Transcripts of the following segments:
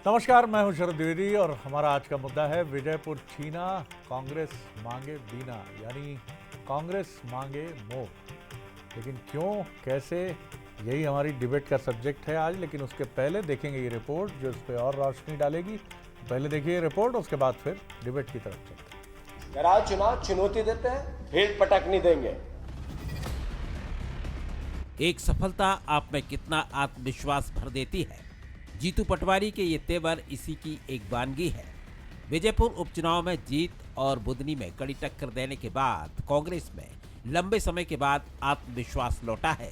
नमस्कार, मैं हूं शरद द्विवेदी और हमारा आज का मुद्दा है विजयपुर छीना, कांग्रेस मांगे बीना, यानी कांग्रेस मांगे मोह। लेकिन क्यों, कैसे, यही हमारी डिबेट का सब्जेक्ट है आज। लेकिन उसके पहले देखेंगे ये रिपोर्ट जो इस पर और रोशनी डालेगी। पहले देखिए ये रिपोर्ट, उसके बाद फिर डिबेट की तरफ चलते हैं। करार चुनाव चुनौती देते हैं, भीड़ पटकनी देंगे। एक सफलता आप में कितना आत्मविश्वास भर देती है। जीतू पटवारी के ये तेवर इसी की एक वानगी है। विजयपुर उपचुनाव में जीत और बुदनी में कड़ी टक्कर देने के बाद कांग्रेस में लंबे समय के बाद आत्मविश्वास लौटा है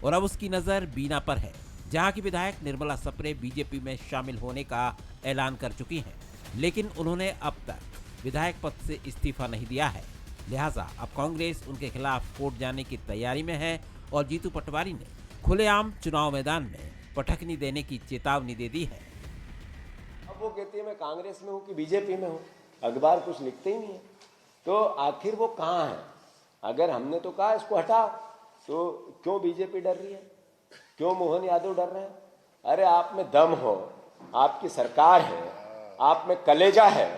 और अब उसकी नजर बीना पर है, जहां की विधायक निर्मला सप्रे बीजेपी में शामिल होने का ऐलान कर चुकी हैं। लेकिन उन्होंने अब तक विधायक पद से इस्तीफा नहीं दिया है, लिहाजा अब कांग्रेस उनके खिलाफ कोर्ट जाने की तैयारी में है और जीतू पटवारी ने खुलेआम चुनाव मैदान में पटखनी देने की चेतावनी दे दी है। अब वो कहती है मैं कांग्रेस में हूँ कि बीजेपी में हूँ, अखबार कुछ लिखते ही नहीं है, तो आखिर वो कहाँ है? अगर हमने तो कहा इसको हटाओ, तो क्यों बीजेपी डर रही है? क्यों मोहन यादव डर रहे हैं? अरे आप में दम हो, आपकी सरकार है, आप में कलेजा है,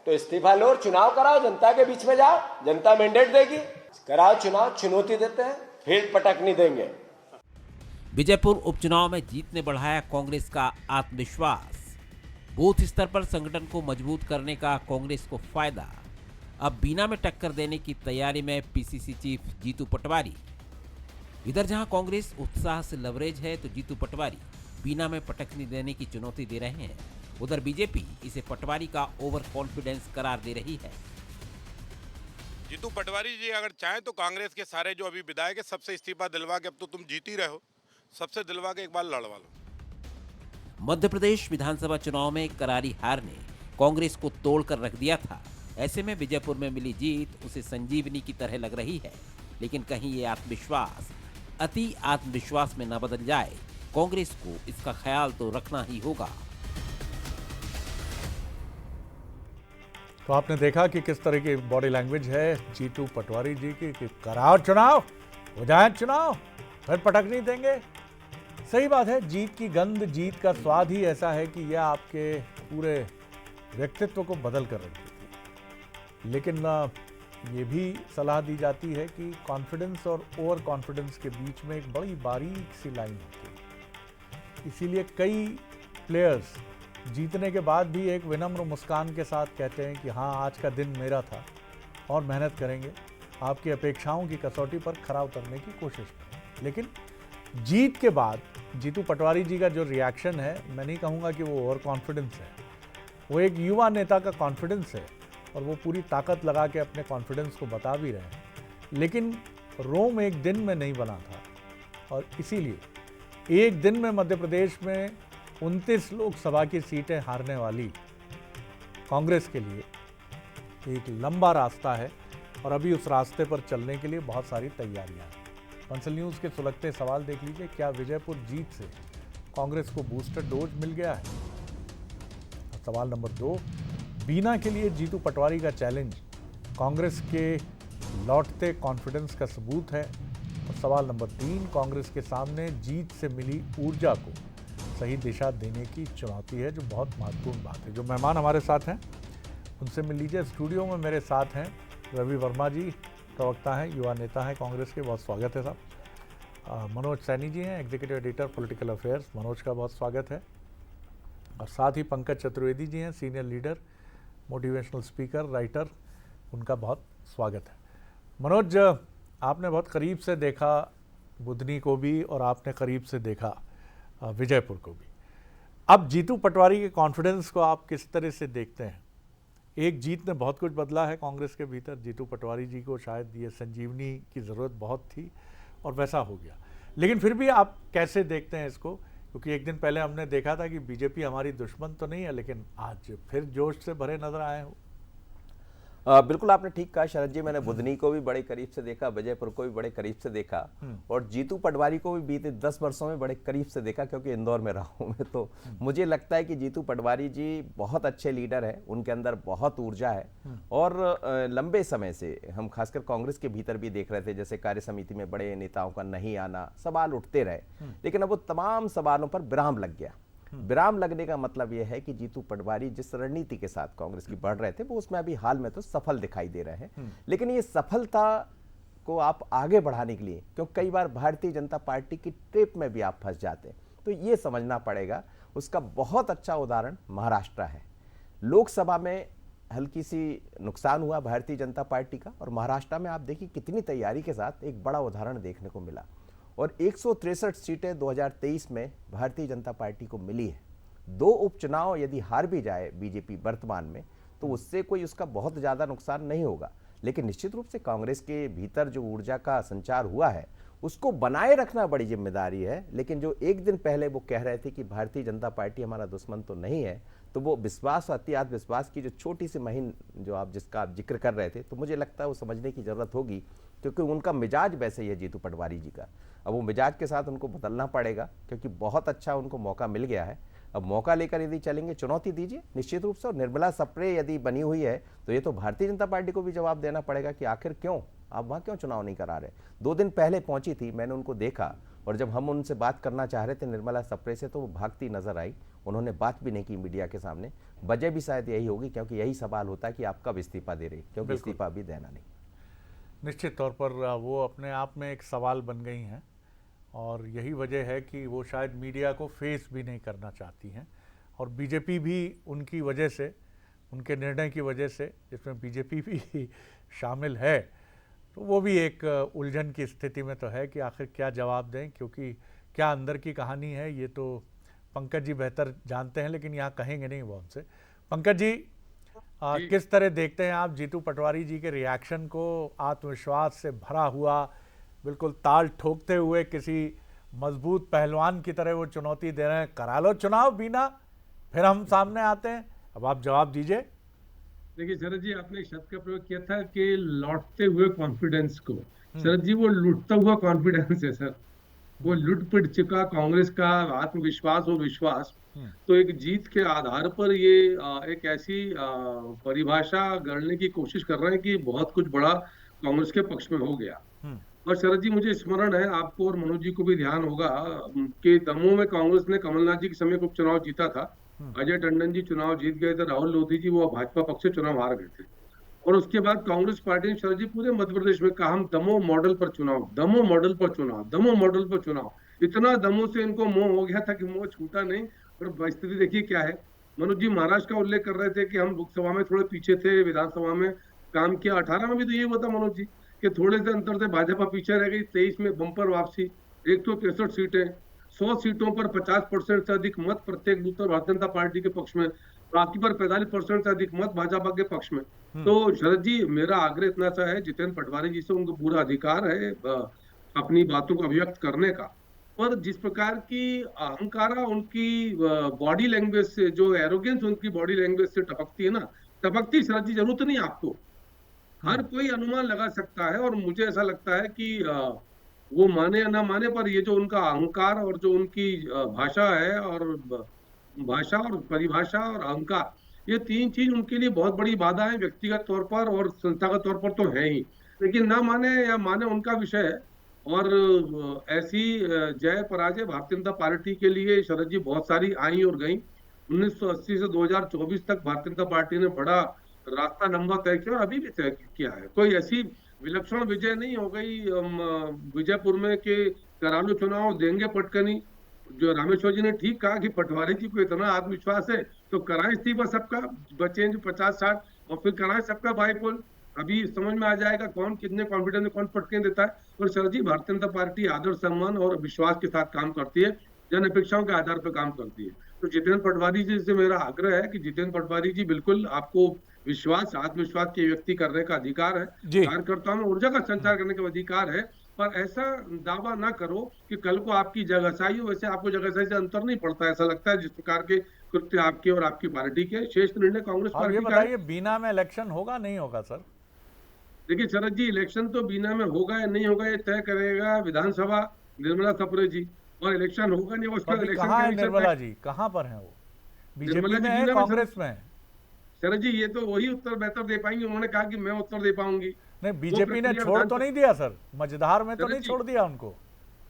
तो इस्तीफा लो और चुनाव कराओ, जनता के बीच में जाओ, जनता मैंडेट देगी। कराओ चुनाव, चुनौती देते हैं, भीड़ पटकनी देंगे। विजयपुर उपचुनाव में जीत ने बढ़ाया कांग्रेस का आत्मविश्वास। बूथ स्तर पर संगठन को मजबूत करने का कांग्रेस को फायदा। अब बीना में टक्कर देने की तैयारी में पीसीसी चीफ जीतू पटवारी। इधर जहां कांग्रेस उत्साह से लवरेज है, तो जीतू पटवारी बीना में पटखनी देने की चुनौती दे रहे हैं। उधर बीजेपी इसे पटवारी का ओवर कॉन्फिडेंस करार दे रही है। जीतू पटवारी जी अगर चाहें तो कांग्रेस के सारे जो अभी विधायक है सबसे इस्तीफा दिलवा के, अब तो तुम जीत ही रहे हो, सबसे दिलवा के एक बार लड़वा लो। मध्य प्रदेश विधानसभा चुनाव में करारी हार ने कांग्रेस को तोड़कर रख दिया था। ऐसे में विजयपुर में मिली जीत उसे संजीवनी की तरह लग रही है। लेकिन कहीं ये आत्मविश्वास अति आत्मविश्वास में न बदल जाए, कांग्रेस को इसका ख्याल तो रखना ही होगा। तो आपने देखा कि किस तरह की बॉडी लैंग्वेज है जीतू पटवारी जी की कि कराओ चुनाव, हो जाए चुनाव, फिर पटकनी देंगे। सही बात है, जीत की गंध, जीत का स्वाद ही ऐसा है कि यह आपके पूरे व्यक्तित्व को बदल कर रख देती है। लेकिन ये भी सलाह दी जाती है कि कॉन्फिडेंस और ओवर कॉन्फिडेंस के बीच में एक बड़ी बारीक सी लाइन होती है। इसीलिए कई प्लेयर्स जीतने के बाद भी एक विनम्र मुस्कान के साथ कहते हैं कि हाँ, आज का दिन मेरा था और मेहनत करेंगे, आपकी अपेक्षाओं की कसौटी पर खरा उतरने की कोशिश करें। लेकिन जीत के बाद जीतू पटवारी जी का जो रिएक्शन है, मैं नहीं कहूँगा कि वो ओवर कॉन्फिडेंस है, वो एक युवा नेता का कॉन्फिडेंस है और वो पूरी ताकत लगा के अपने कॉन्फिडेंस को बता भी रहे हैं। लेकिन रोम एक दिन में नहीं बना था और इसीलिए एक दिन में मध्य प्रदेश में 29 लोकसभा की सीटें हारने वाली कांग्रेस के लिए एक लंबा रास्ता है और अभी उस रास्ते पर चलने के लिए बहुत सारी तैयारियां हैं। बंसल न्यूज़ के सुलगते सवाल देख लीजिए, क्या विजयपुर जीत से कांग्रेस को बूस्टर डोज मिल गया है? सवाल नंबर 2, बीना के लिए जीतू पटवारी का चैलेंज कांग्रेस के लौटते कॉन्फिडेंस का सबूत है। और सवाल नंबर 3, कांग्रेस के सामने जीत से मिली ऊर्जा को सही दिशा देने की चुनौती है, जो बहुत महत्वपूर्ण बात है। जो मेहमान हमारे साथ हैं उनसे मिल लीजिए। स्टूडियो में मेरे साथ हैं रवि वर्मा जी, प्रवक्ता हैं, युवा नेता हैं कांग्रेस के, बहुत स्वागत है साहब। मनोज सैनी जी हैं, executive editor political affairs, Manoj का बहुत स्वागत है। और साथ ही पंकज चतुर्वेदी जी हैं, senior leader, motivational speaker, writer, उनका बहुत स्वागत है। मनोज, आपने बहुत करीब से देखा बुदनी को भी और आपने करीब से देखा विजयपुर को भी। अब जीतू पटवारी के कॉन्फिडेंस को आप किस तरह से देखते हैं? एक जीत ने बहुत कुछ बदला है कांग्रेस के भीतर। जीतू पटवारी जी को शायद ये संजीवनी की ज़रूरत बहुत थी और वैसा हो गया। लेकिन फिर भी आप कैसे देखते हैं इसको? क्योंकि एक दिन पहले हमने देखा था कि बीजेपी हमारी दुश्मन तो नहीं है, लेकिन आज फिर जोश से भरे नजर आए हो। बिल्कुल आपने ठीक कहा शरद जी। मैंने बुदनी को भी बड़े करीब से देखा, विजयपुर को भी बड़े करीब से देखा और जीतू पटवारी को भी बीते 10 वर्षों में बड़े करीब से देखा, क्योंकि इंदौर में रहा हूं मैं। तो मुझे लगता है कि जीतू पटवारी जी बहुत अच्छे लीडर हैं, उनके अंदर बहुत ऊर्जा है और लंबे समय से हम खासकर कांग्रेस के भीतर भी देख रहे थे, जैसे कार्य समिति में बड़े नेताओं का नहीं आना, सवाल उठते रहे, लेकिन अब वो तमाम सवालों पर विराम लग गया विराम लगने का मतलब यह है कि जीतू पटवारी जिस रणनीति के साथ कांग्रेस की बढ़ रहे थे वो उसमें अभी हाल में तो सफल दिखाई दे रहे हैं, लेकिन ये सफलता को आप आगे बढ़ाने के लिए, क्योंकि कई बार भारतीय जनता पार्टी की ट्रेप में भी आप फंस जाते हैं, तो ये समझना पड़ेगा। उसका बहुत अच्छा उदाहरण महाराष्ट्र है। लोकसभा में हल्की सी नुकसान हुआ भारतीय जनता पार्टी का, और महाराष्ट्र में आप देखिए कितनी तैयारी के साथ एक बड़ा उदाहरण देखने को मिला, और 163 सीटें 2023 में भारतीय जनता पार्टी को मिली है। 2 उपचुनाव यदि हार भी जाए बीजेपी वर्तमान में, तो उससे कोई उसका बहुत ज़्यादा नुकसान नहीं होगा, लेकिन निश्चित रूप से कांग्रेस के भीतर जो ऊर्जा का संचार हुआ है उसको बनाए रखना बड़ी जिम्मेदारी है। लेकिन जो एक दिन पहले वो कह रहे थे कि भारतीय जनता पार्टी हमारा दुश्मन तो नहीं है, तो वो विश्वास, अति आत्मविश्वास की जो छोटी सी महीन जो जिसका आप जिक्र कर रहे थे, तो मुझे लगता है वो समझने की जरूरत होगी, क्योंकि उनका मिजाज वैसे ही है जीतू पटवारी जी का। अब वो मिजाज के साथ उनको बदलना पड़ेगा, क्योंकि बहुत अच्छा उनको मौका मिल गया है। अब मौका लेकर यदि चलेंगे, चुनौती दीजिए निश्चित रूप से। और निर्मला सप्रे यदि बनी हुई है तो ये तो भारतीय जनता पार्टी को भी जवाब देना पड़ेगा कि आखिर क्यों आप वहाँ क्यों चुनाव नहीं करा रहे। 2 दिन पहले पहुंची थी, मैंने उनको देखा, और जब हम उनसे बात करना चाह रहे थे निर्मला सप्रे से, तो वो भागती नजर आई। उन्होंने बात भी नहीं की मीडिया के सामने। वजह भी शायद यही होगी, क्योंकि यही सवाल होता है कि आप कब इस्तीफा दे रहे, क्योंकि इस्तीफा भी देना नहीं। निश्चित तौर पर वो अपने आप में एक सवाल बन गई हैं, और यही वजह है कि वो शायद मीडिया को फेस भी नहीं करना चाहती हैं, और बीजेपी भी उनकी वजह से, उनके निर्णय की वजह से, जिसमें बीजेपी भी शामिल है, तो वो भी एक उलझन की स्थिति में तो है कि आखिर क्या जवाब दें, क्योंकि क्या अंदर की कहानी है ये तो पंकज जी बेहतर जानते हैं, लेकिन यहाँ कहेंगे नहीं वो हमसे। पंकज जी, किस तरह देखते हैं आप जीतू पटवारी जी के रिएक्शन को? आत्मविश्वास से भरा हुआ, बिल्कुल ताल ठोकते हुए किसी मजबूत पहलवान की तरह वो चुनौती दे रहे हैं, करा लो चुनाव बीना, फिर हम सामने आते हैं। अब आप जवाब दीजिए। देखिए शरद जी, आपने एक शब्द का प्रयोग किया था कि लौटते हुए कॉन्फिडेंस को। शरद जी, वो लुटता हुआ कॉन्फिडेंस है सर। वो लुट पिट चुका कांग्रेस का आत्मविश्वास और विश्वास। तो एक जीत के आधार पर ये एक ऐसी परिभाषा गढ़ने की कोशिश कर रहे हैं कि बहुत कुछ बड़ा कांग्रेस के पक्ष में हो गया। और शरद जी, मुझे स्मरण है, आपको और मनोज जी को भी ध्यान होगा कि दमोह में कांग्रेस ने कमलनाथ जी के समय उपचुनाव जीता था। अजय टंडन जी चुनाव जीत गए थे, राहुल लोधी जी वो भाजपा पक्ष से चुनाव हार गए थे, और उसके बाद कांग्रेस पार्टी ने शरद जी पूरे मध्य प्रदेश में कहा हम दमोह मॉडल पर चुनाव, दमोह मॉडल पर चुनाव, दमोह मॉडल पर चुनाव। इतना दमोह से इनको मोह हो गया था कि मोह छूटा नहीं। और स्थिति देखिए क्या है। मनोज जी महाराष्ट्र का उल्लेख कर रहे थे कि हम लोकसभा में थोड़े पीछे थे, विधानसभा में काम किया। 18 में भी तो ये हुआ था मनोज जी कि थोड़े से अंतर से भाजपा पीछे रह गई। 23 में बंपर वापसी, 163 सीटें, 100 सीटों पर 50% से अधिक मत प्रत्येक बूथ पर भारतीय जनता पार्टी के पक्ष में, बाकी पर 45% से अधिक मत भाजपा के पक्ष में। तो शरद जी, मेरा आग्रह इतना सा है, जितेंद्र पटवारी जी से उनको पूरा अधिकार है अपनी बातों को अभिव्यक्त करने का, पर जिस प्रकार की अहंकारा उनकी बॉडी लैंग्वेज से, जो एरोगेंस उनकी बॉडी लैंग्वेज से टपकती है ना, टपकती शरद जी जरूरत नहीं आपको, हर कोई अनुमान लगा सकता है। और मुझे ऐसा लगता है कि वो माने या ना माने, पर ये जो उनका अहंकार और जो उनकी भाषा है, और भाषा और परिभाषा और अहंकार, ये 3 चीज उनके लिए बहुत बड़ी बाधा है, व्यक्तिगत तौर पर और संस्थागत तौर पर तो है ही। लेकिन ना माने या माने उनका विषय है। और ऐसी जय पराजय भारतीय जनता पार्टी के लिए शरद जी बहुत सारी आई और गई। 1980 से 2024 तक भारतीय जनता पार्टी ने बड़ा रास्ता लंबा तय किया और अभी भी तय किया है। कोई ऐसी विलक्षण विजय नहीं हो गई विजयपुर में कि करा लो चुनाव, देंगे पटकनी। जो रामेश्वर जी ने ठीक कहा कि पटवारी जी को इतना आत्मविश्वास है तो कराएं इस्तीफा सबका, बचें 50-60 और फिर कराएं सबका बाईपोल। अभी समझ में आ जाएगा कौन कितने कॉन्फिडेंस में कौन पटके देता है। और सर जी, भारतीय जनता पार्टी आदर सम्मान और विश्वास के साथ काम करती है, जन अपेक्षाओं के आधार पर काम करती है। तो जितेंद्र पटवारी जी से मेरा आग्रह है कि जितेंद्र पटवारी जी, बिल्कुल आपको विश्वास, आत्मविश्वास की व्यक्ति करने का अधिकार है, कार्यकर्ताओं में ऊर्जा का संचार करने का अधिकार है, पर ऐसा दावा ना करो कि कल को आपकी जगहसाई हो। वैसे आपको जगहसाई से अंतर नहीं पड़ता, ऐसा लगता है जिस प्रकार के कृत्य आपके और आपकी पार्टी के। शेष निर्णय कांग्रेस पार्टी का है। बीना में इलेक्शन होगा नहीं होगा सर? देखिए शरद जी, इलेक्शन तो बीना में होगा या नहीं होगा ये तय करेगा विधानसभा, निर्मला सप्रे जी, और इलेक्शन होगा नहीं उसका इलेक्शन। कहाँ है निर्मला जी, कहाँ पर है वो? बीजेपी में है, कांग्रेस में है? शरद जी, ये तो वही उत्तर बेहतर दे पाएंगे। उन्होंने कहा कि मैं उत्तर दे पाऊंगी। नहीं, बीजेपी ने छोड़ तो नहीं दिया सर, मझधार में तो नहीं छोड़ दिया उनको।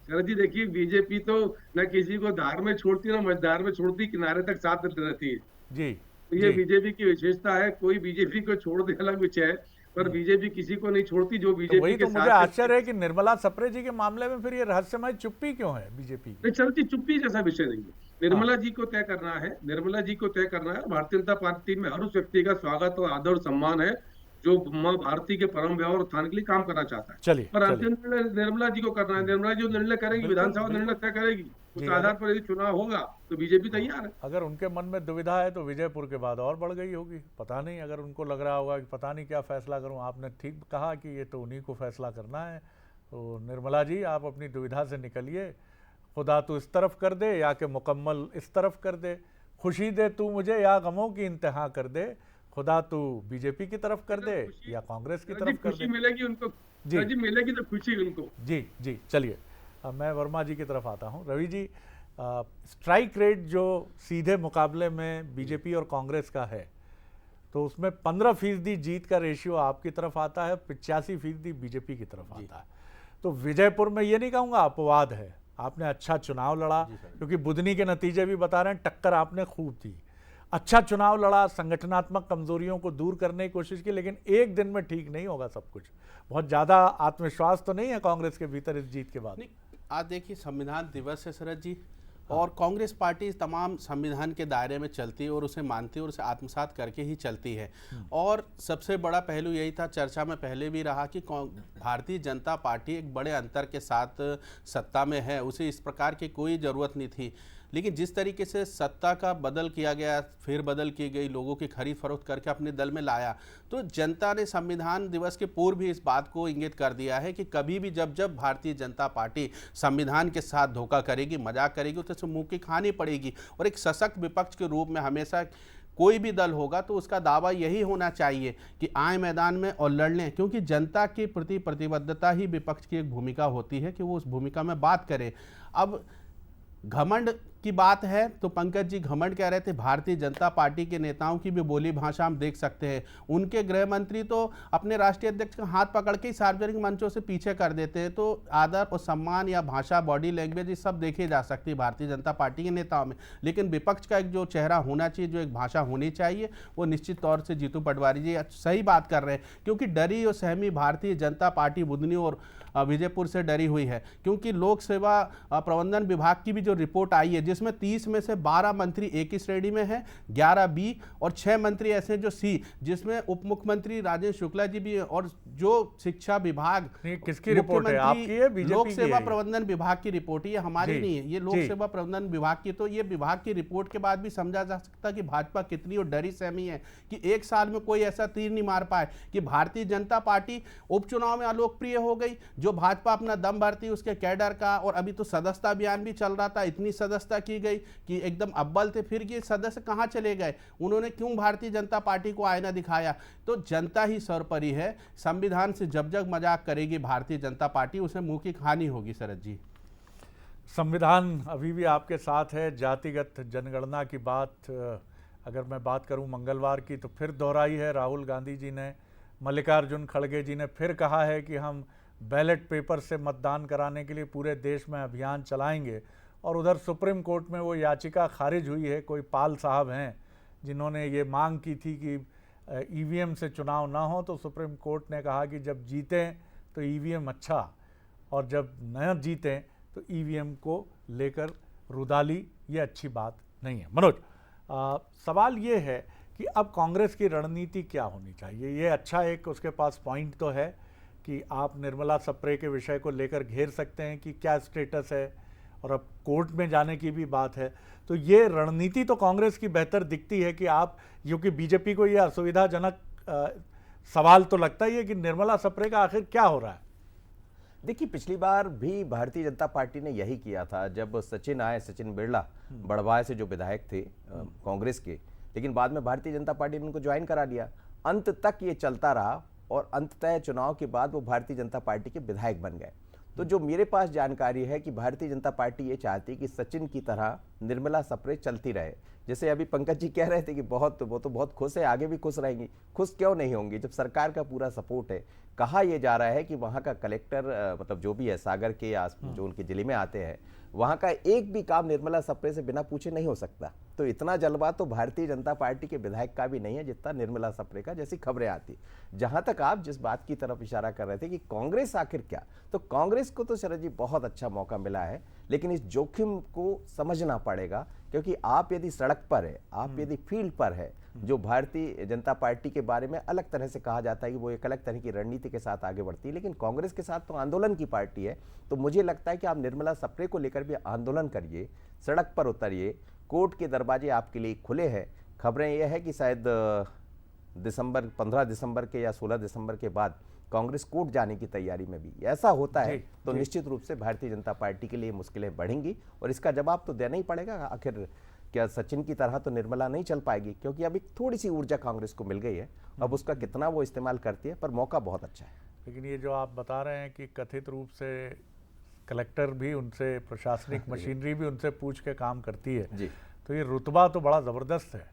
शरद जी देखिए, बीजेपी तो न किसी को धार में छोड़ती ना मझधार में छोड़ती, किनारे तक साथ रहती है। जी तो ये जी। बीजेपी की विशेषता है। कोई बीजेपी को छोड़ दे अलग विषय है, पर बीजेपी किसी को नहीं छोड़ती। जो तो बीजेपी वही के तो मुझे साथ आश्चर्य है कि निर्मला सप्रे जी के मामले में फिर ये रहस्यमय चुप्पी क्यों है बीजेपी की? नहीं, शरद जी चुप्पी जैसा विषय नहीं है। हाँ। निर्मला जी को तय करना है, निर्मला जी को तय करना है। भारतीय जनता पार्टी में हर उस व्यक्ति का स्वागत और आदर और सम्मान है जो माँ भारती के परम व्यवहार और उत्थान के लिए काम करना चाहता है। चलिए पर चलिए। अंतिम निर्णय निर्मला जी को करना है। निर्मला जी जो निर्णय करेगी, बिल्कुल विधानसभा निर्णय बिल्कुल। तय करेगी, उस जी, आधार पर यदि चुनाव होगा तो बीजेपी तैयार है। अगर उनके मन में दुविधा है तो विजयपुर के बाद और बढ़ गई होगी, पता नहीं। अगर उनको लग रहा होगा कि पता नहीं क्या फैसला करूं, आपने ठीक कहा कि ये तो उन्हीं को फैसला करना है। तो निर्मला जी, आप अपनी दुविधा से निकलिए। खुदा तू इस तरफ कर दे या कि मुकम्मल इस तरफ कर दे, खुशी दे तू मुझे या गमों की इंतहा कर दे, खुदा तू बीजेपी की तरफ कर दे या कांग्रेस की शरद जी तरफ कर खुशी दे। मिलेगी उनको, जी। शरद जी मिलेगी तो खुशी उनको। जी जी। चलिए, अब मैं वर्मा जी की तरफ आता हूं। रवि जी, स्ट्राइक रेट जो सीधे मुकाबले में बीजेपी और कांग्रेस का है, तो उसमें 15% जीत का रेशियो आपकी तरफ आता है, 85% बीजेपी की तरफ आता है। तो विजयपुर में ये नहीं कहूँगा अपवाद है, आपने अच्छा चुनाव लड़ा, क्योंकि बुधनी के नतीजे भी बता रहे हैं टक्कर आपने खूब दी। अच्छा चुनाव लड़ा, संगठनात्मक कमजोरियों को दूर करने की कोशिश की, लेकिन एक दिन में ठीक नहीं होगा सब कुछ। बहुत ज़्यादा आत्मविश्वास तो नहीं है कांग्रेस के भीतर इस जीत के बाद? नहीं, आज देखिए संविधान दिवस है शरद जी, और कांग्रेस पार्टी तमाम संविधान के दायरे में चलती है और उसे मानती है और उसे आत्मसात करके ही चलती है। और सबसे बड़ा पहलू यही था, चर्चा में पहले भी रहा, कि भारतीय जनता पार्टी एक बड़े अंतर के साथ सत्ता में है, उसे इस प्रकार की कोई ज़रूरत नहीं थी। लेकिन जिस तरीके से सत्ता का बदल किया गया, फिर बदल की गई, लोगों की खरीद फरोख्त करके अपने दल में लाया, तो जनता ने संविधान दिवस के पूर्व भी इस बात को इंगित कर दिया है कि कभी भी जब जब भारतीय जनता पार्टी संविधान के साथ धोखा करेगी, मजाक करेगी, तो उसे मुंह की खानी पड़ेगी। और एक सशक्त विपक्ष के रूप में हमेशा कोई भी दल होगा तो उसका दावा यही होना चाहिए कि आए मैदान में और लड़ लें, क्योंकि जनता के प्रति प्रतिबद्धता ही विपक्ष की एक भूमिका होती है कि वो उस भूमिका में बात करे। अब घमंड की बात है तो पंकज जी घमंड कह रहे थे, भारतीय जनता पार्टी के नेताओं की भी बोली भाषा हम देख सकते हैं। उनके गृह मंत्री तो अपने राष्ट्रीय अध्यक्ष का हाथ पकड़ के ही सार्वजनिक मंचों से पीछे कर देते हैं। तो आदर और सम्मान या भाषा, बॉडी लैंग्वेज, ये सब देखे जा सकती है भारतीय जनता पार्टी के नेताओं में। लेकिन विपक्ष का एक जो चेहरा होना चाहिए, जो एक भाषा होनी चाहिए, वो निश्चित तौर से जीतू पटवारी जी सही बात कर रहे हैं। क्योंकि डरी और सहमी भारतीय जनता पार्टी बुधनी और विजयपुर से डरी हुई है, क्योंकि लोक सेवा प्रबंधन विभाग की भी जो रिपोर्ट आई है, जिसमें 30 में से 12 मंत्री ए की श्रेणी में है, 11 बी और 6 मंत्री ऐसे जो सी, जिसमें उप मुख्यमंत्री राजेश शुक्ला जी भी, और जो शिक्षा विभाग, किसकी रिपोर्ट है? आपकी है, बीजेपी लोक की सेवा है? प्रबंधन विभाग की रिपोर्ट, ये हमारी नहीं है, ये लोक सेवा प्रबंधन विभाग की। तो ये विभाग की रिपोर्ट के बाद भी समझा जा सकता कि भाजपा कितनी और डरी सहमी है कि एक साल में कोई ऐसा तीर नहीं मार पाए कि भारतीय जनता पार्टी उपचुनाव में अलोकप्रिय हो गई। जो भाजपा अपना दम भरती उसके कैडर का, और अभी तो सदस्यता अभियान भी चल रहा था, इतनी सदस्यता की गई कि एकदम अव्वल थे, फिर ये सदस्य कहां चले गए? उन्होंने क्यों भारतीय जनता पार्टी को आईना दिखाया? तो जनता ही सर्वोपरि है। संविधान से जब जब मजाक करेगी भारतीय जनता पार्टी, उसे मुंह की खानी होगी शरद जी। संविधान अभी भी आपके साथ है। जातिगत जनगणना की बात अगर मैं बात करूं मंगलवार की, तो फिर दोहराई है राहुल गांधी जी ने। मल्लिकार्जुन खड़गे जी ने फिर कहा है कि हम बैलेट पेपर से मतदान कराने के लिए पूरे देश में अभियान चलाएंगे। और उधर सुप्रीम कोर्ट में वो याचिका खारिज हुई है, कोई पाल साहब हैं जिन्होंने ये मांग की थी कि ईवीएम से चुनाव ना हो, तो सुप्रीम कोर्ट ने कहा कि जब जीतें तो ईवीएम अच्छा, और जब न जीतें तो ईवीएम को लेकर रुदाली, ये अच्छी बात नहीं है। मनोज, सवाल ये है कि अब कांग्रेस की रणनीति क्या होनी चाहिए? ये अच्छा, एक उसके पास पॉइंट तो है कि आप निर्मला सप्रे के विषय को लेकर घेर सकते हैं कि क्या स्टेटस है, और अब कोर्ट में जाने की भी बात है। तो ये रणनीति तो कांग्रेस की बेहतर दिखती है कि आप, क्योंकि बीजेपी को ये असुविधाजनक सवाल तो लगता ही है कि निर्मला सप्रे का आखिर क्या हो रहा है। देखिए, पिछली बार भी भारतीय जनता पार्टी ने यही किया था, जब सचिन आए, सचिन बिरला बड़वाए से जो विधायक थे कांग्रेस के, लेकिन बाद में भारतीय जनता पार्टी ने उनको ज्वाइन करा लिया। अंत तक ये चलता रहा और अंततः चुनाव के बाद वो भारतीय जनता पार्टी के विधायक बन गए। तो जो मेरे पास जानकारी है कि भारतीय जनता पार्टी ये चाहती है कि सचिन की तरह निर्मला सप्रे चलती रहे। जैसे अभी पंकज जी कह रहे थे कि वो तो बहुत खुश है, आगे भी खुश रहेंगी। खुश क्यों नहीं होंगी जब सरकार का पूरा सपोर्ट है। कहा यह जा रहा है कि वहाँ का कलेक्टर मतलब जो भी है सागर के जो उनके जिले में आते हैं, वहाँ का एक भी काम निर्मला सप्रे से बिना पूछे नहीं हो सकता। तो इतना जलवा तो भारतीय जनता पार्टी के विधायक का भी नहीं है जितना निर्मला सप्रे का, जैसी खबरें आती। जहां तक आप जिस बात की तरफ इशारा कर रहे थे कि कांग्रेस आखिर क्या, तो कांग्रेस को तो शरद जी बहुत अच्छा मौका मिला है, लेकिन इस जोखिम को समझना पड़ेगा। क्योंकि आप यदि सड़क पर है, आप यदि फील्ड पर है, जो भारतीय जनता पार्टी के बारे में अलग तरह से कहा जाता है कि वो एक अलग तरह की रणनीति के साथ आगे बढ़ती है, लेकिन कांग्रेस के साथ तो आंदोलन की पार्टी है। तो मुझे लगता है कि आप निर्मला सप्रे को लेकर भी आंदोलन करिए, सड़क पर उतरिए, कोर्ट के दरवाजे आपके लिए खुले हैं। खबरें यह है कि शायद 15 दिसंबर के या 16 दिसंबर के बाद कांग्रेस कोर्ट जाने की तैयारी में भी ऐसा होता है तो निश्चित रूप से भारतीय जनता पार्टी के लिए मुश्किलें बढ़ेंगी और इसका जवाब तो देना ही पड़ेगा। आखिर क्या सचिन की तरह तो निर्मला नहीं चल पाएगी, क्योंकि अभी थोड़ी सी ऊर्जा कांग्रेस को मिल गई है। अब उसका कितना वो इस्तेमाल करती है, पर मौका बहुत अच्छा है। लेकिन ये जो आप बता रहे हैं कि कथित रूप से कलेक्टर भी उनसे, प्रशासनिक मशीनरी भी उनसे पूछ के काम करती है जी, तो ये रुतबा तो बड़ा ज़बरदस्त है।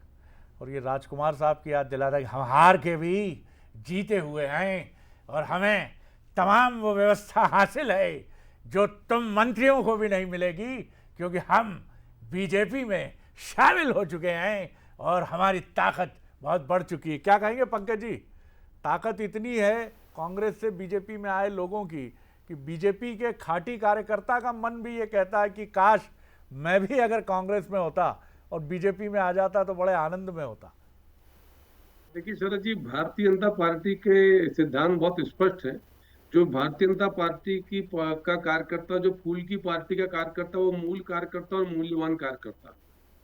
और ये राजकुमार साहब की याद दिला रहा है कि हम हार के भी जीते हुए हैं और हमें तमाम वो व्यवस्था हासिल है जो तुम मंत्रियों को भी नहीं मिलेगी, क्योंकि हम बीजेपी में शामिल हो चुके हैं और हमारी ताकत बहुत बढ़ चुकी है। क्या कहेंगे पंकज जी? ताकत इतनी है कांग्रेस से बीजेपी में आए लोगों की कि बीजेपी के खाटी कार्यकर्ता का मन भी ये कहता है कि काश मैं भी अगर कांग्रेस में होता और बीजेपी में आ जाता तो बड़े आनंद में होता। देखिए शरद जी, भारतीय जनता पार्टी के सिद्धांत बहुत स्पष्ट है। जो भारतीय जनता पार्टी का कार्यकर्ता, जो फूल की पार्टी का कार्यकर्ता, वो मूल कार्यकर्ता और मूल्यवान कार्यकर्ता।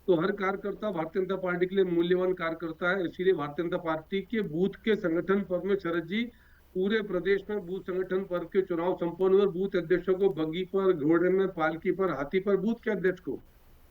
तो हर कार्यकर्ता भारतीय जनता पार्टी के लिए मूल्यवान कार्यकर्ता है। इसीलिए भारतीय जनता पार्टी के बूथ के संगठन पर्व में शरद जी पूरे प्रदेश में बूथ संगठन पर्व के चुनाव संपन्न हुए। बूथ अध्यक्षों को बग्गी पर, घोड़े में, पालकी पर, हाथी पर, बूथ के अध्यक्ष को,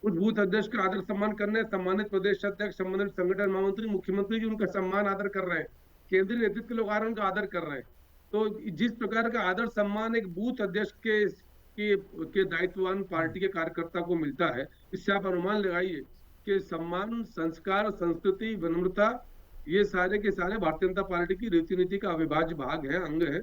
उस बूथ अध्यक्ष का आदर सम्मान करने, सम्मानित प्रदेश अध्यक्ष, संबंधित संगठन महामंत्री, मुख्यमंत्री जी उनका सम्मान आदर कर रहे हैं, केंद्रीय नेतृत्व के लोग आ रहे हैं, उनका आदर कर रहे हैं। तो जिस प्रकार का आदर सम्मान एक बूथ अध्यक्ष के दायित्ववान पार्टी के कार्यकर्ता को मिलता है, इससे आप अनुमान लगाइए कि सम्मान, संस्कार, संस्कृति, विनम्रता, ये सारे के सारे भारतीय जनता पार्टी की रीति नीति का अविभाज्य भाग है, अंग है,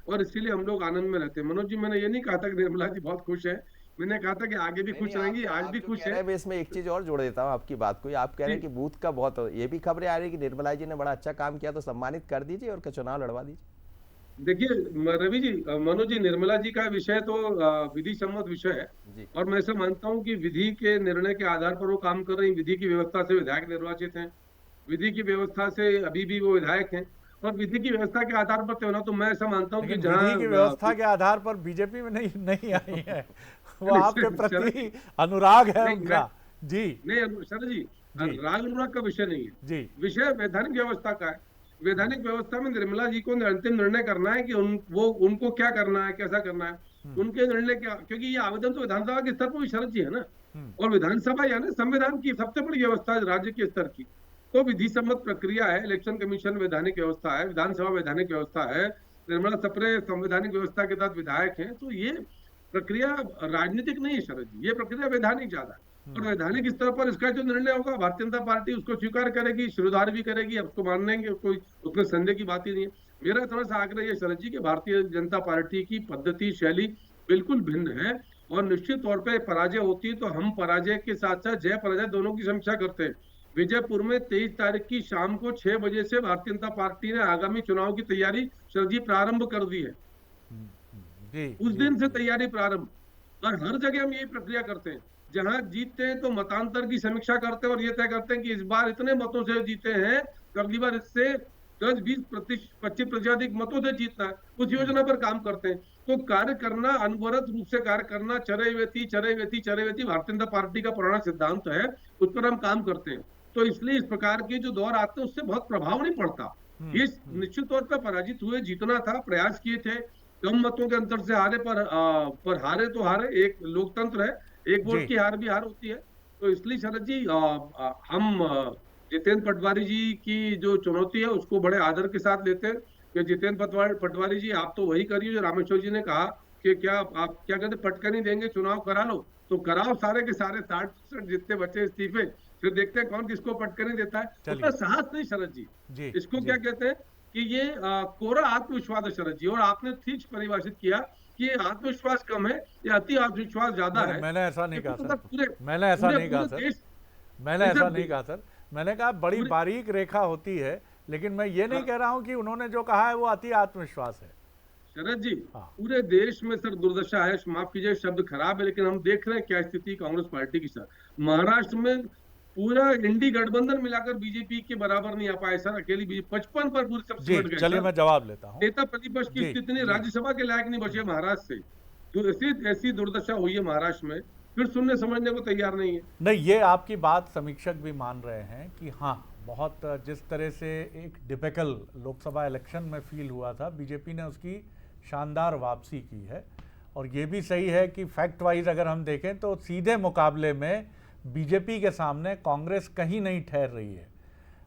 और इसीलिए हम लोग आनंद में रहते हैं। मनोज जी, मैंने ये नहीं कहा था कि निर्मला जी बहुत खुश है, मैंने कहा था कि आगे भी खुश रहेंगी, आज भी खुश है। मैं इसमें एक चीज और जोड़ देता हूँ आपकी बात को। आप कह रहे हैं कि बूथ का बहुत, ये भी खबरें आ रही है कि निर्मला जी ने बड़ा अच्छा काम किया तो सम्मानित कर दीजिए और चुनाव लड़वा दीजिए। देखिए रवि जी, मनोज जी, निर्मला जी का विषय तो विधि सम्मत विषय है और मैं ऐसा मानता हूं कि विधि के निर्णय के आधार पर वो काम कर रही। विधि की व्यवस्था से विधायक निर्वाचित हैं, विधि की व्यवस्था से अभी भी वो विधायक हैं और विधि की व्यवस्था के आधार पर तो ना, तो मैं ऐसा मानता हूं कि जहां विधि की व्यवस्था के आधार पर बीजेपी में नहीं आई है, वो आपके प्रति अनुराग है उनका। जी नहीं शरद जी, राग अनुराग का विषय नहीं है जी, विषय वैधानिक व्यवस्था का है। वैधानिक व्यवस्था में निर्मला जी को अंतिम निर्णय करना है कि उनको क्या करना है, कैसा करना है, उनके निर्णय क्या, क्योंकि ये आवेदन तो विधानसभा के स्तर पर भी शरद जी है ना, और विधानसभा यानी संविधान की सबसे बड़ी व्यवस्था है राज्य के स्तर की। तो विधि सम्मत प्रक्रिया है, इलेक्शन कमीशन वैधानिक व्यवस्था है, विधानसभा वैधानिक व्यवस्था है, निर्मला सप्रे संवैधानिक व्यवस्था के तहत विधायक है। तो ये प्रक्रिया राजनीतिक नहीं है शरद जी, ये प्रक्रिया वैधानिक ज्यादा है। और वैधानिक स्तर पर इसका जो निर्णय होगा भारतीय जनता पार्टी उसको स्वीकार करेगी, शिरोधार्य भी करेगी, अब उसको मान लेंगे, कोई उसमें संदेह की बात ही नहीं है। मेरा थोड़ा सा आग्रह ये शरद जी कि भारतीय जनता पार्टी की पद्धति, शैली बिल्कुल भिन्न है और निश्चित तौर पर पराजय होती है तो हम पराजय के साथ साथ जय पराजय दोनों की समीक्षा करते हैं। विजयपुर में 23 तारीख की शाम को 6 बजे से भारतीय जनता पार्टी ने आगामी चुनाव की तैयारी शरद जी प्रारंभ कर दी है। उस दिन से तैयारी प्रारंभ, और हर जगह हम यही प्रक्रिया करते हैं। जहां जीतते हैं तो मतांतर की समीक्षा करते हैं और ये तय करते हैं कि इस बार इतने मतों से जीते हैं तो अगली बार इससे 10-20-25% अधिक मतों से जीतना है, उस योजना पर काम करते हैं। तो कार्य करना, अनवरत रूप से कार्य करना, चरैवेति भारतीय जनता पार्टी का पुराना सिद्धांत है, उस पर हम काम करते हैं। तो इसलिए इस प्रकार के जो दौर आते हैं उससे बहुत प्रभाव नहीं पड़ता। ये निश्चित तौर पर पराजित हुए, जीतना था, प्रयास किए थे, कम मतों के अंतर से हारे, पर हारे तो हारे, एक लोकतंत्र है, एक वोट की हार भी हार होती है। तो इसलिए शरद जी हम जितेंद्र पटवारी जी की जो चुनौती है उसको बड़े आदर के साथ लेते हैं कि जितेंद्र पटवारी जी आप तो वही करिए जो रामेश्वर जी ने कहा कि क्या आप क्या कहते पटकनी देंगे, चुनाव करा लो, तो कराओ सारे के सारे 60 जितने बच्चे इस्तीफे, फिर देखते हैं कौन किसको पटकनी देता है। चलिए। उतना साहस नहीं शरद जी, जी इसको जी क्या कहते हैं कि ये कोरा आत्मविश्वास है शरद जी। और आपने ठीक परिभाषित किया कि ये आत्मविश्वास कम है या अति आत्मविश्वास ज्यादा है। मैंने ऐसा नहीं कहा क्योंकि सर, मतलब पूरे मैंने ऐसा पूरे नहीं कहा पूरे सर, देश मैंने नहीं ऐसा सर, नहीं कहा सर। मैंने कहा बड़ी पूरे- बारीक रेखा होती है, लेकिन मैं ये नहीं हाँ। कह रहा हूं कि उन्होंने जो कहा है वो अति आत्मविश्वास है। शरद जी, हाँ। पूरे देश में सर दुर्दशा है, माफ कीजिए शब्द खराब है, लेकिन हम देख रहे हैं क्या स्थिति कांग्रेस पार्टी की। सर महाराष्ट्र में पूरा इंडी गठबंधन मिलाकर बीजेपी के बराबर नहीं आ पाए सर, अकेली बीजेपी 55 पर पूरे सब जी सिमट गए चलिए सर। मैं जवाब लेता हूं। नेता प्रतिपक्ष की जी स्थिति नहीं, जी राज्यसभा के लायक नहीं बचे महाराष्ट्र से। तो ऐसी ऐसी दुर्दशा हुई है महाराष्ट्र में, फिर सुनने समझने को तैयार नहीं है। नहीं, ये आपकी बात समीक्षक भी मान रहे हैं कि हाँ, बहुत जिस तरह से एक डिपिकल लोकसभा इलेक्शन में फील हुआ था, बीजेपी ने उसकी शानदार वापसी की है। और ये भी सही है कि फैक्ट वाइज अगर हम देखें तो सीधे मुकाबले में बीजेपी के सामने कांग्रेस कहीं नहीं ठहर रही है।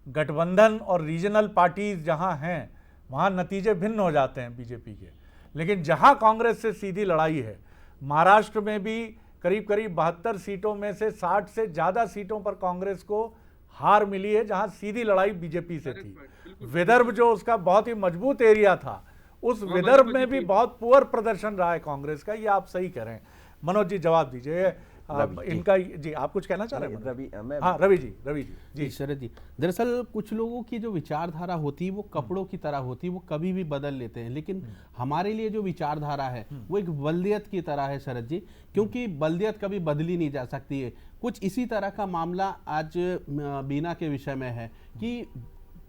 गठबंधन और रीजनल पार्टीज जहां हैं वहां नतीजे भिन्न हो जाते हैं बीजेपी के, लेकिन जहां कांग्रेस से सीधी लड़ाई है, महाराष्ट्र में भी करीब करीब 72 सीटों में से 60 से ज़्यादा सीटों पर कांग्रेस को हार मिली है, जहां सीधी लड़ाई बीजेपी से थी। विदर्भ जो उसका बहुत ही मजबूत एरिया था, उस विदर्भ में भी बहुत पुअर प्रदर्शन रहा है कांग्रेस का। ये आप सही कह रहे हैं। मनोज जी जवाब दीजिए इनका। जी आप कुछ कहना चाह रहे हैं? रवि मैं हाँ रवि जी जी शरद जी, दरअसल कुछ लोगों की जो विचारधारा होती है वो कपड़ों की तरह होती है, वो कभी भी बदल लेते हैं। लेकिन हमारे लिए जो विचारधारा है वो एक बल्दियत की तरह है शरद जी, क्योंकि बल्दियत कभी बदली नहीं जा सकती है। कुछ इसी तरह का मामला आज बीना के विषय में है कि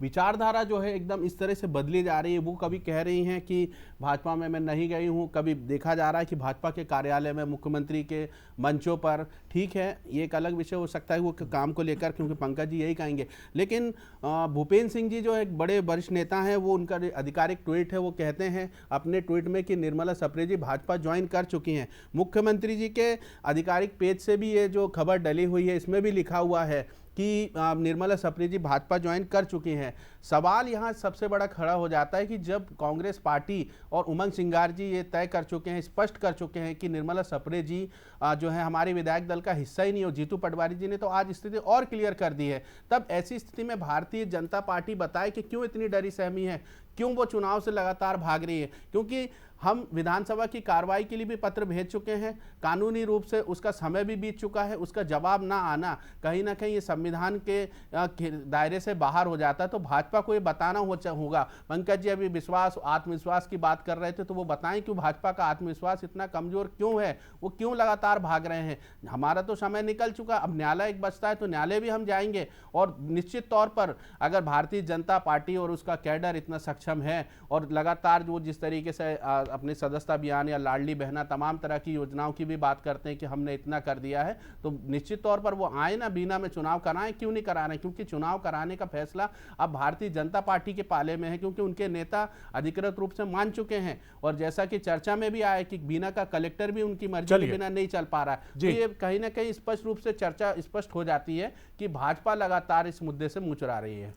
विचारधारा जो है एकदम इस तरह से बदली जा रही है। वो कभी कह रही हैं कि भाजपा में मैं नहीं गई हूँ, कभी देखा जा रहा है कि भाजपा के कार्यालय में, मुख्यमंत्री के मंचों पर, ठीक है ये एक अलग विषय हो सकता है वो काम को लेकर, क्योंकि पंकज जी यही कहेंगे। लेकिन भूपेंद्र सिंह जी जो एक बड़े वरिष्ठ नेता हैं, वो उनका आधिकारिक ट्वीट है, वो कहते हैं अपने ट्वीट में कि निर्मला सप्रे जी भाजपा ज्वाइन कर चुकी हैं। मुख्यमंत्री जी के आधिकारिक पेज से भी ये जो खबर डली हुई है, इसमें भी लिखा हुआ है कि निर्मला सप्रे जी भाजपा ज्वाइन कर चुकी हैं। सवाल यहाँ सबसे बड़ा खड़ा हो जाता है कि जब कांग्रेस पार्टी और उमंग सिंगार जी ये तय कर चुके हैं, स्पष्ट कर चुके हैं कि निर्मला सप्रे जी जो है हमारे विधायक दल का हिस्सा ही नहीं हो, जीतू पटवारी जी ने तो आज स्थिति और क्लियर कर दी है, तब ऐसी स्थिति में भारतीय जनता पार्टी बताए कि क्यों इतनी डरी सहमी है, क्यों वो चुनाव से लगातार भाग रही है। क्योंकि हम विधानसभा की कार्रवाई के लिए भी पत्र भेज चुके हैं, कानूनी रूप से उसका समय भी बीत चुका है, उसका जवाब ना आना कहीं ना कहीं ये संविधान के दायरे से बाहर हो जाता है। तो भाजपा को ये बताना होगा। पंकज जी अभी विश्वास, आत्मविश्वास की बात कर रहे थे, तो वो बताएं क्यों भाजपा का आत्मविश्वास इतना कमजोर क्यों है, वो क्यों लगातार भाग रहे हैं। हमारा तो समय निकल चुका, अब न्यायालय एक बचता है, तो न्यायालय भी हम जाएंगे। और निश्चित तौर पर अगर भारतीय जनता पार्टी और उसका कैडर इतना सक्षम है और लगातार वो जिस तरीके से अपने सदस्यता अभियान या लाडली बहना तमाम तरह की योजनाओं की भी बात करते हैं कि हमने इतना कर दिया है, तो निश्चित तौर पर वो आए ना बीना में चुनाव कराएं। क्यों नहीं करा रहे हैं? क्योंकि चुनाव कराने का फैसला अब भारतीय जनता पार्टी के पाले में है, क्योंकि उनके नेता अधिकृत रूप से मान चुके हैं। और जैसा कि चर्चा में भी आया कि बीना का कलेक्टर भी उनकी मर्जी के बिना नहीं चल पा रहा है, तो ये कहीं ना कहीं स्पष्ट रूप से चर्चा स्पष्ट हो जाती है कि भाजपा लगातार इस मुद्दे से मुंह चुरा रही है।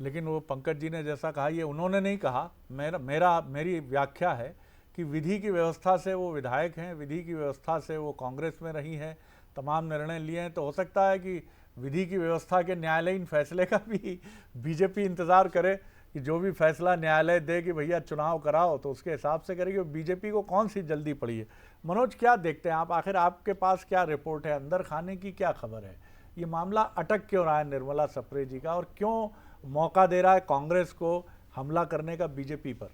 लेकिन वो पंकज जी ने जैसा कहा, ये उन्होंने नहीं कहा, मेरी व्याख्या है कि विधि की व्यवस्था से वो विधायक हैं, विधि की व्यवस्था से वो कांग्रेस में रही हैं, तमाम निर्णय लिए हैं। तो हो सकता है कि विधि की व्यवस्था के न्यायालयीन फैसले का भी बीजेपी इंतज़ार करे कि जो भी फैसला न्यायालय दे कि भैया चुनाव कराओ, तो उसके हिसाब से करेगी। बीजेपी को कौन सी जल्दी पड़ी है? मनोज क्या देखते हैं आप? आखिर आपके पास क्या रिपोर्ट है, अंदर खाने की क्या खबर है? ये मामला अटक क्यों रहा है निर्मला सप्रे जी का, और क्यों मौका दे रहा है कांग्रेस को हमला करने का बीजेपी पर?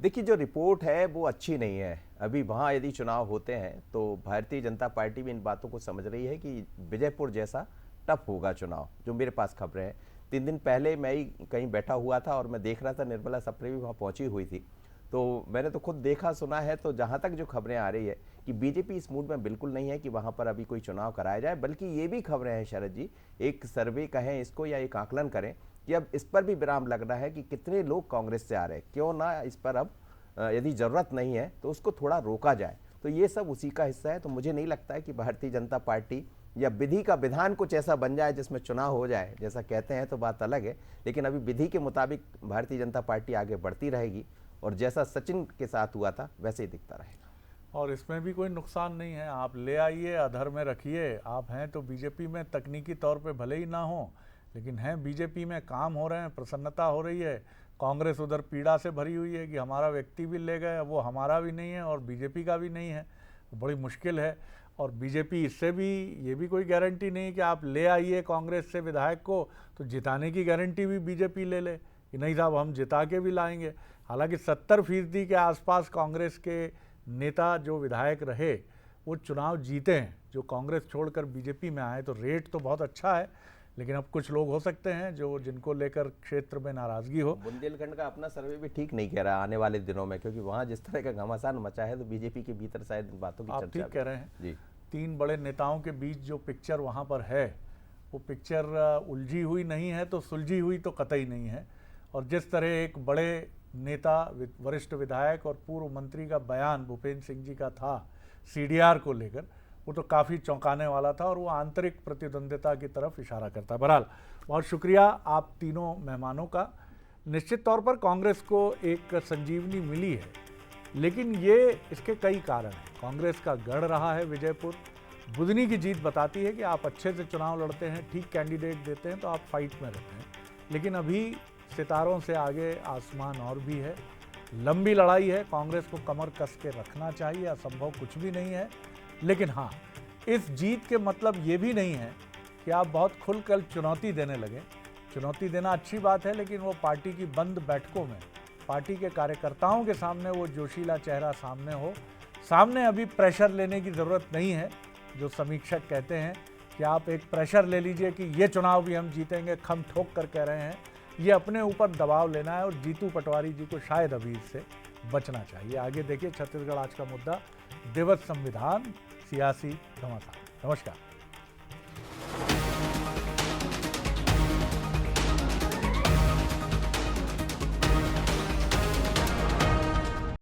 देखिए, जो रिपोर्ट है वो अच्छी नहीं है। अभी वहाँ यदि चुनाव होते हैं तो भारतीय जनता पार्टी भी इन बातों को समझ रही है कि विजयपुर जैसा टफ होगा चुनाव। जो मेरे पास खबरें हैं, 3 दिन पहले मैं ही कहीं बैठा हुआ था और मैं देख रहा था निर्मला सप्रे भी वहाँ पहुँची हुई थी, तो मैंने तो खुद देखा सुना है। तो जहाँ तक जो खबरें आ रही है कि बीजेपी इस मूड में बिल्कुल नहीं है कि वहाँ पर अभी कोई चुनाव कराया जाए, बल्कि ये भी खबरें हैं शरद जी, एक सर्वे कहें इसको या एक आकलन करें कि अब इस पर भी विराम लग रहा है कि कितने लोग कांग्रेस से आ रहे हैं, क्यों ना इस पर अब यदि ज़रूरत नहीं है तो उसको थोड़ा रोका जाए। तो ये सब उसी का हिस्सा है। तो मुझे नहीं लगता है कि भारतीय जनता पार्टी या विधि का विधान कुछ ऐसा बन जाए जिसमें चुनाव हो जाए, जैसा कहते हैं तो बात अलग है। लेकिन अभी विधि के मुताबिक भारतीय जनता पार्टी आगे बढ़ती रहेगी और जैसा सचिन के साथ हुआ था वैसे ही दिखता रहेगा। और इसमें भी कोई नुकसान नहीं है। आप ले आइए, अधर में रखिए। आप हैं तो बीजेपी में तकनीकी तौर पे भले ही ना हो, लेकिन हैं बीजेपी में, काम हो रहे हैं, प्रसन्नता हो रही है। कांग्रेस उधर पीड़ा से भरी हुई है कि हमारा व्यक्ति भी ले गए, वो हमारा भी नहीं है और बीजेपी का भी नहीं है। बड़ी मुश्किल है। और बीजेपी इससे भी, ये भी कोई गारंटी नहीं कि आप ले आइए कांग्रेस से विधायक को तो जिताने की गारंटी भी बीजेपी ले ले कि नहीं साहब हम जिता के भी लाएंगे। हालांकि 70% के आसपास कांग्रेस के नेता जो विधायक रहे वो चुनाव जीते हैं, जो कांग्रेस छोड़कर बीजेपी में आए। तो रेट तो बहुत अच्छा है, लेकिन अब कुछ लोग हो सकते हैं जो जिनको लेकर क्षेत्र में नाराजगी हो। बुंदेलखंड का अपना सर्वे भी ठीक नहीं कह रहा आने वाले दिनों में, क्योंकि वहां जिस तरह का घमासान मचा है तो बीजेपी के भीतर शायद इन बातों की आप चर्चा ठीक कह रहे हैं जी। 3 बड़े नेताओं के बीच जो पिक्चर वहाँ पर है, वो पिक्चर उलझी हुई नहीं है तो सुलझी हुई तो कतई नहीं है। और जिस तरह एक बड़े नेता, वरिष्ठ विधायक और पूर्व मंत्री का बयान भूपेंद्र सिंह जी का था CDR को लेकर, वो तो काफ़ी चौंकाने वाला था और वो आंतरिक प्रतिद्वंद्विता की तरफ इशारा करता है। बहरहाल बहुत शुक्रिया आप तीनों मेहमानों का। निश्चित तौर पर कांग्रेस को एक संजीवनी मिली है, लेकिन ये इसके कई कारण हैं। कांग्रेस का गढ़ रहा है विजयपुर। बुधनी की जीत बताती है कि आप अच्छे से चुनाव लड़ते हैं, ठीक कैंडिडेट देते हैं तो आप फाइट में रहते हैं। लेकिन अभी सितारों से आगे आसमान और भी है, लंबी लड़ाई है। कांग्रेस को कमर कस के रखना चाहिए, असंभव कुछ भी नहीं है। लेकिन हाँ, इस जीत के मतलब ये भी नहीं है कि आप बहुत खुलकर चुनौती देने लगे। चुनौती देना अच्छी बात है, लेकिन वो पार्टी की बंद बैठकों में, पार्टी के कार्यकर्ताओं के सामने वो जोशीला चेहरा सामने हो। सामने अभी प्रेशर लेने की ज़रूरत नहीं है। जो समीक्षक कहते हैं कि आप एक प्रेशर ले लीजिए कि ये चुनाव भी हम जीतेंगे, खम ठोक कर कह रहे हैं, ये अपने ऊपर दबाव लेना है। और जीतू पटवारी जी को शायद अभी इससे बचना चाहिए। आगे देखिए छत्तीसगढ़ आज का मुद्दा, दिवस संविधान, सियासी घमासान। नमस्कार।